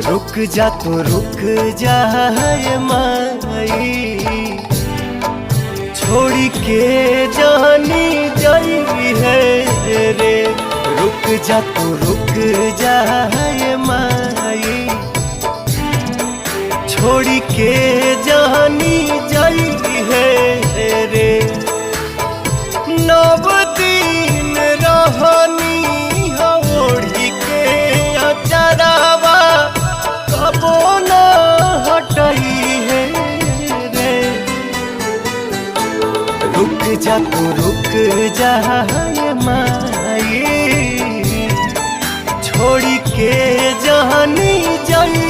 रुक जा तो रुक जा माई, छोड़ी के जानी जाई है रे। रुक जा तो रुक जा माई, छोड़ी के जानी जाई है रे। नव दिन रहनी ओढ़ी के अचरावा, कबो न हटई है रे। रुक जा तो रुक जा माई, छोड़ी के जानी जाई